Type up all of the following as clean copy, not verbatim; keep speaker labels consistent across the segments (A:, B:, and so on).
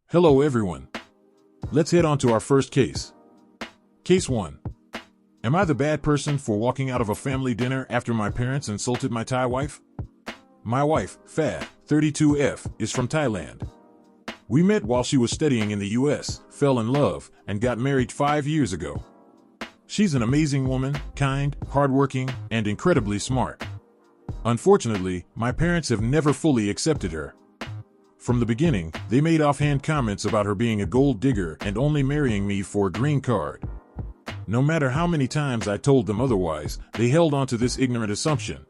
A: Hello everyone. Let's head on to our first case. Case 1. Am I the bad person for walking out of a family dinner after my parents insulted my Thai wife? My wife, Fa, 32F, is from Thailand. We met while she was studying in the US, fell in love, and got married 5 years ago. She's an amazing woman, kind, hardworking, and incredibly smart. Unfortunately, my parents have never fully accepted her. From the beginning, they made offhand comments about her being a gold digger and only marrying me for a green card. No matter how many times I told them otherwise, they held on to this ignorant assumption.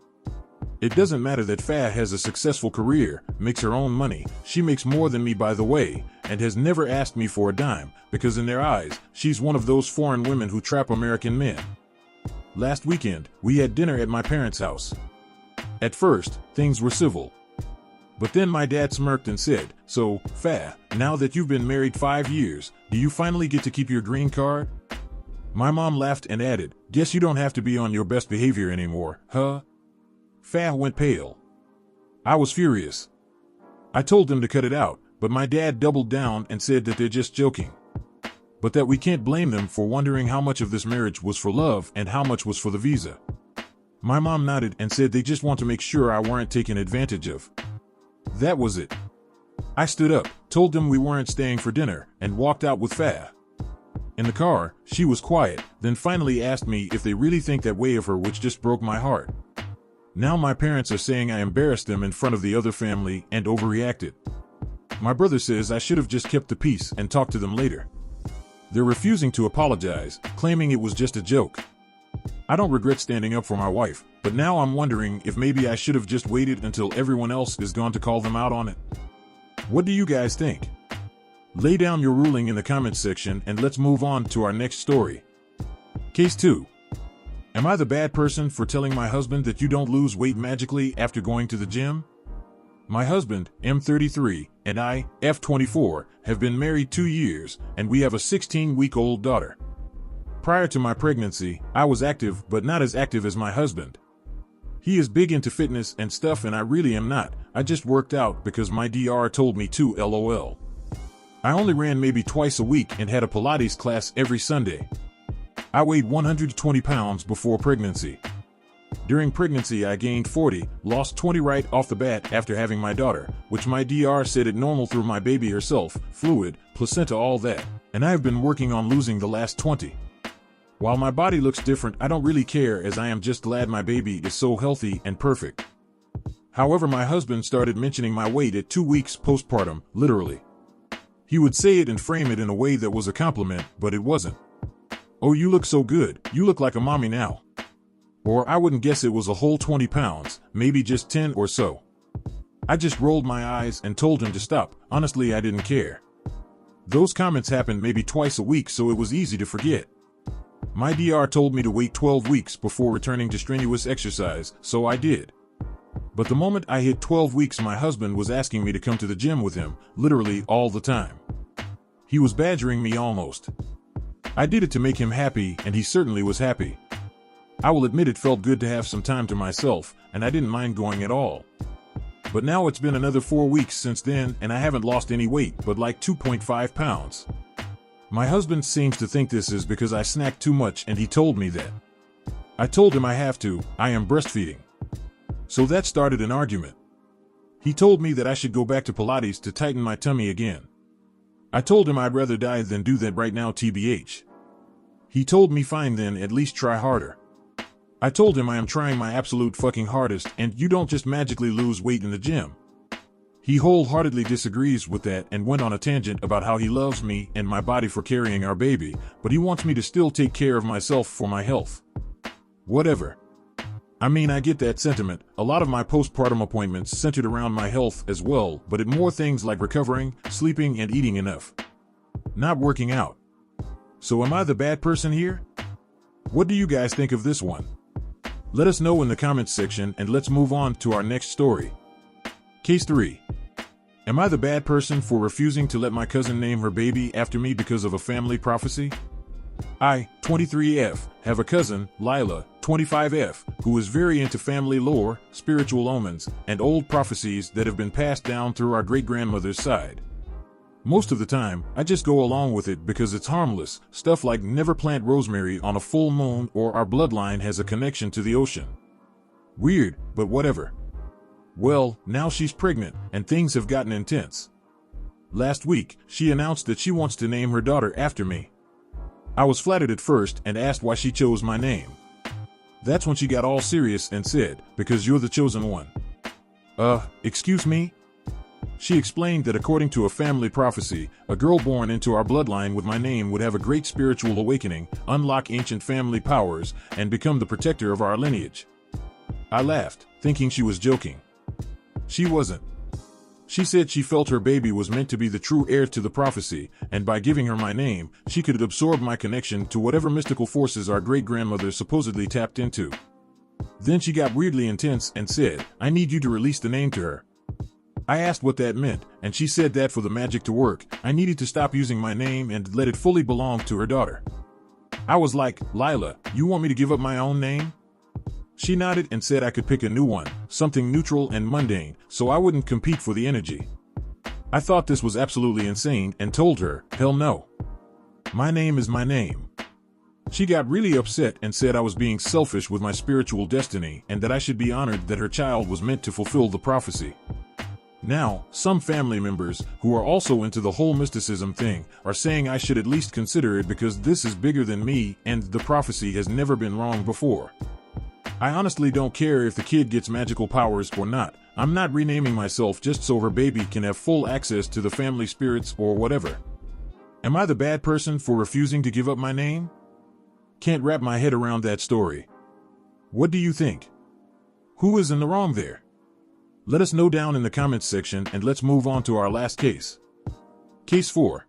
A: It doesn't matter that Fa has a successful career, makes her own money, she makes more than me by the way, and has never asked me for a dime, because in their eyes, she's one of those foreign women who trap American men. Last weekend, we had dinner at my parents' house. At first, things were civil. But then my dad smirked and said, "So, Fa, now that you've been married 5 years, do you finally get to keep your green card?" My mom laughed and added, "Guess you don't have to be on your best behavior anymore, huh?" Fa went pale. I was furious. I told them to cut it out, but my dad doubled down and said that they're just joking. But that we can't blame them for wondering how much of this marriage was for love and how much was for the visa. My mom nodded and said they just want to make sure I weren't taken advantage of. That was it. I stood up, told them we weren't staying for dinner, and walked out with Fa. In the car, she was quiet, then finally asked me if they really think that way of her, which just broke my heart. Now my parents are saying I embarrassed them in front of the other family and overreacted. My brother says I should have just kept the peace and talked to them later. They're refusing to apologize, claiming it was just a joke. I don't regret standing up for my wife, but now I'm wondering if maybe I should have just waited until everyone else is gone to call them out on it. What do you guys think? Lay down your ruling in the comments section and let's move on to our next story. Case 2. Am I the bad person for telling my husband that you don't lose weight magically after going to the gym? My husband, M33, and I, F24, have been married 2 years, and we have a 16-week-old daughter. Prior to my pregnancy, I was active, but not as active as my husband. He is big into fitness and stuff and I really am not. I just worked out because my DR told me to, LOL. I only ran maybe twice a week and had a Pilates class every Sunday. I weighed 120 pounds before pregnancy. During pregnancy I gained 40, lost 20 right off the bat after having my daughter, which my DR said it normal through my baby herself, fluid, placenta, all that, and I have been working on losing the last 20. While my body looks different, I don't really care as I am just glad my baby is so healthy and perfect. However, my husband started mentioning my weight at 2 weeks postpartum, literally. He would say it and frame it in a way that was a compliment, but it wasn't. "Oh, you look so good, you look like a mommy now." Or I wouldn't guess it was a whole 20 pounds, maybe just 10 or so. I just rolled my eyes and told him to stop. Honestly, I didn't care. Those comments happened maybe twice a week, so it was easy to forget. My DR told me to wait 12 weeks before returning to strenuous exercise, so I did. But the moment I hit 12 weeks, my husband was asking me to come to the gym with him, literally all the time. He was badgering me almost. I did it to make him happy, and he certainly was happy. I will admit it felt good to have some time to myself, and I didn't mind going at all. But now it's been another 4 weeks since then, and I haven't lost any weight, but like 2.5 pounds. My husband seems to think this is because I snack too much, and he told me that. I told him I have to, I am breastfeeding. So that started an argument. He told me that I should go back to Pilates to tighten my tummy again. I told him I'd rather die than do that right now, TBH. He told me fine then, at least try harder. I told him I am trying my absolute fucking hardest and you don't just magically lose weight in the gym. He wholeheartedly disagrees with that and went on a tangent about how he loves me and my body for carrying our baby, but he wants me to still take care of myself for my health. Whatever. I mean, I get that sentiment. A lot of my postpartum appointments centered around my health as well, but it more things like recovering, sleeping, and eating enough. Not working out. So am I the bad person here? What do you guys think of this one? Let us know in the comments section and let's move on to our next story. Case 3. Am I the bad person for refusing to let my cousin name her baby after me because of a family prophecy? I, 23F, have a cousin, Lila, 25F, who is very into family lore, spiritual omens, and old prophecies that have been passed down through our great-grandmother's side. Most of the time, I just go along with it because it's harmless, stuff like never plant rosemary on a full moon or our bloodline has a connection to the ocean. Weird, but whatever. Well, now she's pregnant, and things have gotten intense. Last week, she announced that she wants to name her daughter after me. I was flattered at first and asked why she chose my name. That's when she got all serious and said, "Because you're the chosen one." Excuse me? She explained that according to a family prophecy, a girl born into our bloodline with my name would have a great spiritual awakening, unlock ancient family powers, and become the protector of our lineage. I laughed, thinking she was joking. She wasn't. She said she felt her baby was meant to be the true heir to the prophecy, and by giving her my name, she could absorb my connection to whatever mystical forces our great-grandmother supposedly tapped into. Then she got weirdly intense and said, "I need you to release the name to her." I asked what that meant, and she said that for the magic to work, I needed to stop using my name and let it fully belong to her daughter. I was like, "Lila, you want me to give up my own name?" She nodded and said I could pick a new one, something neutral and mundane, so I wouldn't compete for the energy. I thought this was absolutely insane and told her, "Hell no. My name is my name." She got really upset and said I was being selfish with my spiritual destiny and that I should be honored that her child was meant to fulfill the prophecy. Now, some family members, who are also into the whole mysticism thing, are saying I should at least consider it because this is bigger than me and the prophecy has never been wrong before. I honestly don't care if the kid gets magical powers or not. I'm not renaming myself just so her baby can have full access to the family spirits or whatever. Am I the bad person for refusing to give up my name? Can't wrap my head around that story. What do you think? Who is in the wrong there? Let us know down in the comments section and let's move on to our last case. Case 4.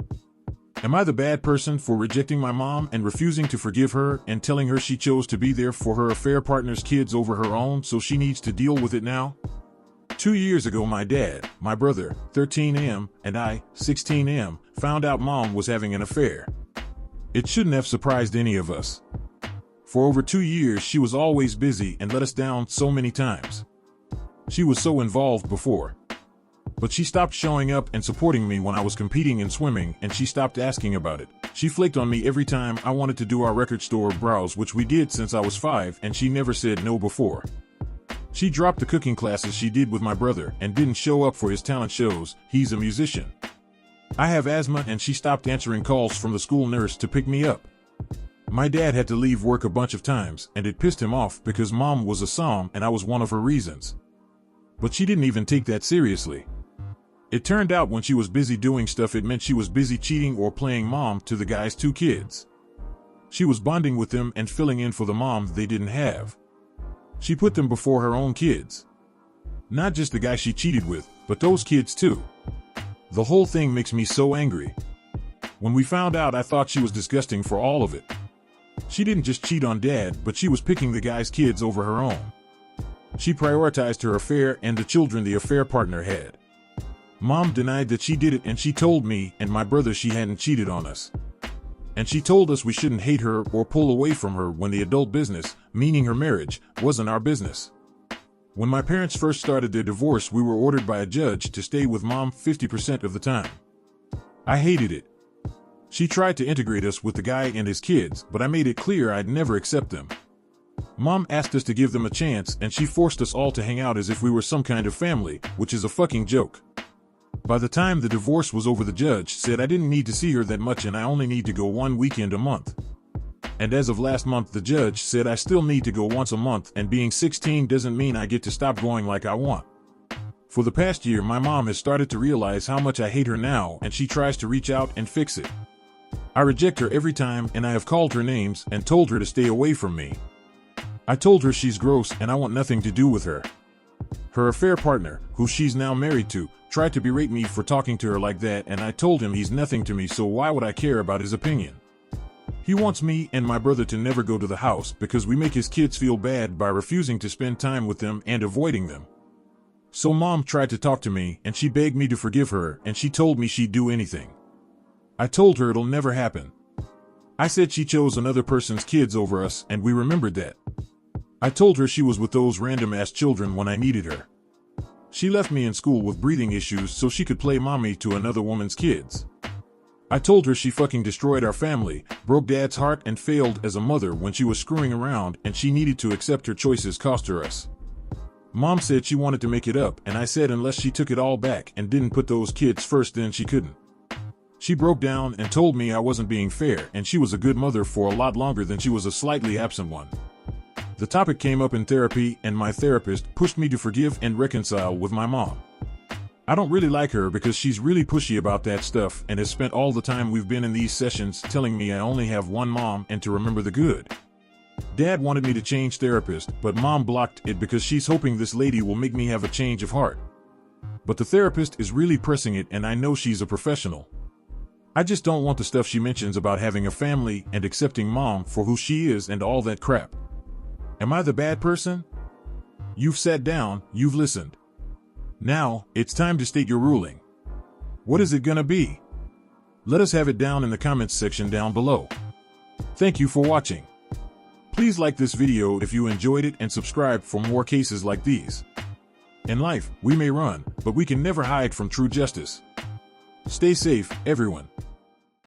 A: Am I the bad person for rejecting my mom and refusing to forgive her and telling her she chose to be there for her affair partner's kids over her own so she needs to deal with it now? 2 years ago my dad, my brother, 13M, and I, 16M, found out mom was having an affair. It shouldn't have surprised any of us. For over 2 years she was always busy and let us down so many times. She was so involved before. But she stopped showing up and supporting me when I was competing in swimming, and she stopped asking about it. She flaked on me every time I wanted to do our record store browse, which we did since I was 5, and she never said no before. She dropped the cooking classes she did with my brother and didn't show up for his talent shows. He's a musician. I have asthma, and she stopped answering calls from the school nurse to pick me up. My dad had to leave work a bunch of times, and it pissed him off because mom was a psalm and I was one of her reasons. But she didn't even take that seriously. It turned out when she was busy doing stuff, it meant she was busy cheating or playing mom to the guy's 2 kids. She was bonding with them and filling in for the mom they didn't have. She put them before her own kids. Not just the guy she cheated with, but those kids too. The whole thing makes me so angry. When we found out, I thought she was disgusting for all of it. She didn't just cheat on dad, but she was picking the guy's kids over her own. She prioritized her affair and the children the affair partner had. Mom denied that she did it, and she told me and my brother she hadn't cheated on us. And she told us we shouldn't hate her or pull away from her when the adult business, meaning her marriage, wasn't our business. When my parents first started their divorce, we were ordered by a judge to stay with mom 50% of the time. I hated it. She tried to integrate us with the guy and his kids, but I made it clear I'd never accept them. Mom asked us to give them a chance, and she forced us all to hang out as if we were some kind of family, which is a fucking joke. By the time the divorce was over, the judge said I didn't need to see her that much and I only need to go 1 weekend a month. And as of last month, the judge said I still need to go once a month, and being 16 doesn't mean I get to stop going like I want. For the past year, my mom has started to realize how much I hate her now, and she tries to reach out and fix it. I reject her every time, and I have called her names and told her to stay away from me. I told her she's gross and I want nothing to do with her. Her affair partner, who she's now married to, tried to berate me for talking to her like that, and I told him he's nothing to me, so why would I care about his opinion? He wants me and my brother to never go to the house because we make his kids feel bad by refusing to spend time with them and avoiding them. So mom tried to talk to me, and she begged me to forgive her, and she told me she'd do anything. I told her it'll never happen. I said she chose another person's kids over us, and we remembered that. I told her she was with those random-ass children when I needed her. She left me in school with breathing issues so she could play mommy to another woman's kids. I told her she fucking destroyed our family, broke Dad's heart, and failed as a mother when she was screwing around, and she needed to accept her choices cost her us. Mom said she wanted to make it up, and I said unless she took it all back and didn't put those kids first, then she couldn't. She broke down and told me I wasn't being fair, and she was a good mother for a lot longer than she was a slightly absent one. The topic came up in therapy, and my therapist pushed me to forgive and reconcile with my mom. I don't really like her because she's really pushy about that stuff and has spent all the time we've been in these sessions telling me I only have one mom and to remember the good. Dad wanted me to change therapist, but Mom blocked it because she's hoping this lady will make me have a change of heart. But the therapist is really pressing it, and I know she's a professional. I just don't want the stuff she mentions about having a family and accepting Mom for who she is and all that crap. Am I the bad person? You've sat down, you've listened. Now, it's time to state your ruling. What is it gonna be? Let us have it down in the comments section down below. Thank you for watching. Please like this video if you enjoyed it and subscribe for more cases like these. In life, we may run, but we can never hide from true justice. Stay safe, everyone.